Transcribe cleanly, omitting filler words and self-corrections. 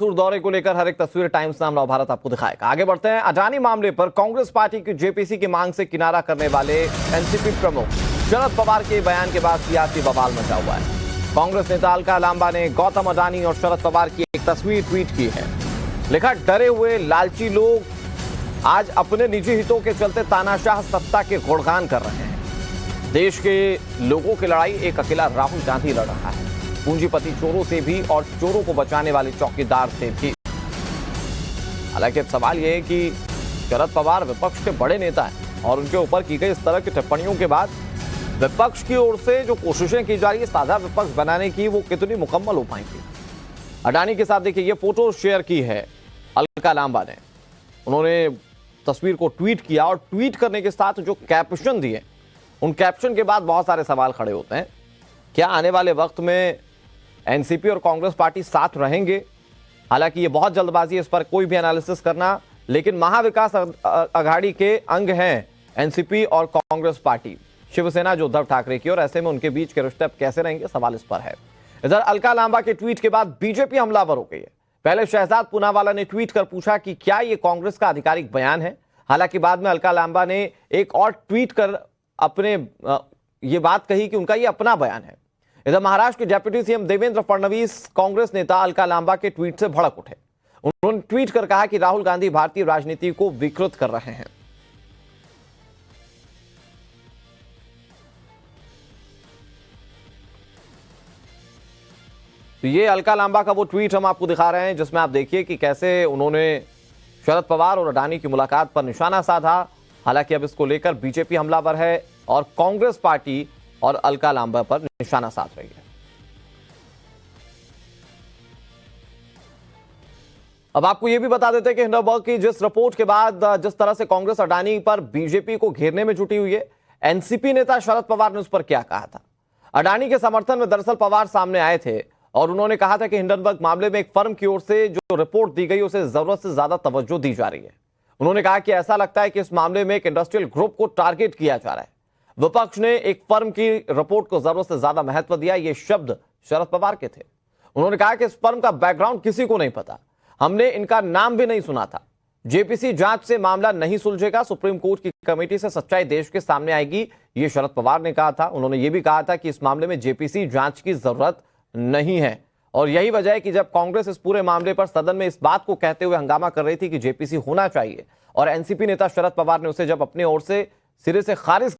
दौरे को लेकर हर एक तस्वीर टाइम्स नाम नव भारत आपको दिखाएगा। आगे बढ़ते हैं। अडानी मामले पर कांग्रेस पार्टी की जेपीसी की मांग से किनारा करने वाले एनसीपी प्रमुख शरद पवार के बयान के बाद सियासी बवाल मचा हुआ है। कांग्रेस नेता अलका लांबा ने गौतम अडानी और शरद पवार की एक तस्वीर ट्वीट की है। लिखा, डरे हुए लालची लोग आज अपने निजी हितों के चलते तानाशाह सत्ता के गुणगान कर रहे हैं। देश के लोगों की लड़ाई एक अकेला राहुल गांधी लड़ रहा है, पूंजीपति चोरों से भी और चोरों को बचाने वाले चौकीदार से भी। हालांकि अब सवाल यह है कि शरद पवार विपक्ष के बड़े नेता हैं और उनके ऊपर की गई इस तरह की टिप्पणियों के बाद विपक्ष की ओर से जो कोशिशें की जा रही है साझा विपक्ष बनाने की, वो कितनी मुकम्मल हो पाएंगी। अडानी के साथ देखिए, ये फोटो शेयर की है अलका लांबा ने। उन्होंने तस्वीर को ट्वीट किया और ट्वीट करने के साथ जो कैप्शन दिए, उन कैप्शन के बाद बहुत सारे सवाल खड़े होते हैं। क्या आने वाले वक्त में एनसीपी और कांग्रेस पार्टी साथ रहेंगे? हालांकि ये बहुत जल्दबाजी है इस पर कोई भी एनालिसिस करना, लेकिन महाविकास अघाड़ी के अंग हैं एनसीपी और कांग्रेस पार्टी, शिवसेना जो उद्धव ठाकरे की, और ऐसे में उनके बीच के रिश्ते अब कैसे रहेंगे, सवाल इस पर है। इधर अलका लांबा के ट्वीट के बाद बीजेपी हमलावर हो गई है। पहले शहजाद पूनावाला ने ट्वीट कर पूछा कि क्या ये कांग्रेस का आधिकारिक बयान है। हालांकि बाद में अलका लांबा ने एक और ट्वीट कर अपने ये बात कही कि उनका ये अपना बयान है। इधर महाराष्ट्र के डिप्टी सीएम देवेंद्र फडणवीस कांग्रेस नेता अलका लांबा के ट्वीट से भड़क उठे। उन्होंने ट्वीट कर कहा कि राहुल गांधी भारतीय राजनीति को विकृत कर रहे हैं। तो ये अलका लांबा का वो ट्वीट हम आपको दिखा रहे हैं, जिसमें आप देखिए कि कैसे उन्होंने शरद पवार और अडानी की मुलाकात पर निशाना साधा। हालांकि अब इसको लेकर बीजेपी हमलावर है और कांग्रेस पार्टी और अलका लांबा पर निशाना साध रही है। अब आपको यह भी बता देते हैं कि हिंडनबर्ग की जिस रिपोर्ट के बाद जिस तरह से कांग्रेस अडानी पर बीजेपी को घेरने में जुटी हुई है, एनसीपी नेता शरद पवार ने उस पर क्या कहा था। अडानी के समर्थन में दरअसल पवार सामने आए थे और उन्होंने कहा था कि हिंडनबर्ग मामले में एक फर्म की ओर से जो रिपोर्ट दी गई उसे जरूरत से ज्यादा तवज्जो दी जा रही है। उन्होंने कहा कि ऐसा लगता है कि इस मामले में एक इंडस्ट्रियल ग्रुप को टारगेट किया जा रहा है। विपक्ष ने एक फर्म की रिपोर्ट को जरूरत से ज्यादा महत्व दिया। ये शब्द शरद पवार के थे। उन्होंने कहा कि इस फर्म का बैकग्राउंड किसी को नहीं पता, हमने इनका नाम भी नहीं सुना था। जेपीसी जांच से मामला नहीं सुलझेगा, सुप्रीम कोर्ट की कमेटी से सच्चाई देश के सामने आएगी, ये शरद पवार ने कहा था। उन्होंने ये भी कहा था कि इस मामले में जेपीसी जांच की जरूरत नहीं है और यही वजह है कि जब कांग्रेस इस पूरे मामले पर सदन में इस बात को कहते हुए हंगामा कर रही थी कि जेपीसी होना चाहिए और एनसीपी नेता शरद पवार ने उसे जब अपनी ओर से सिरे से खारिज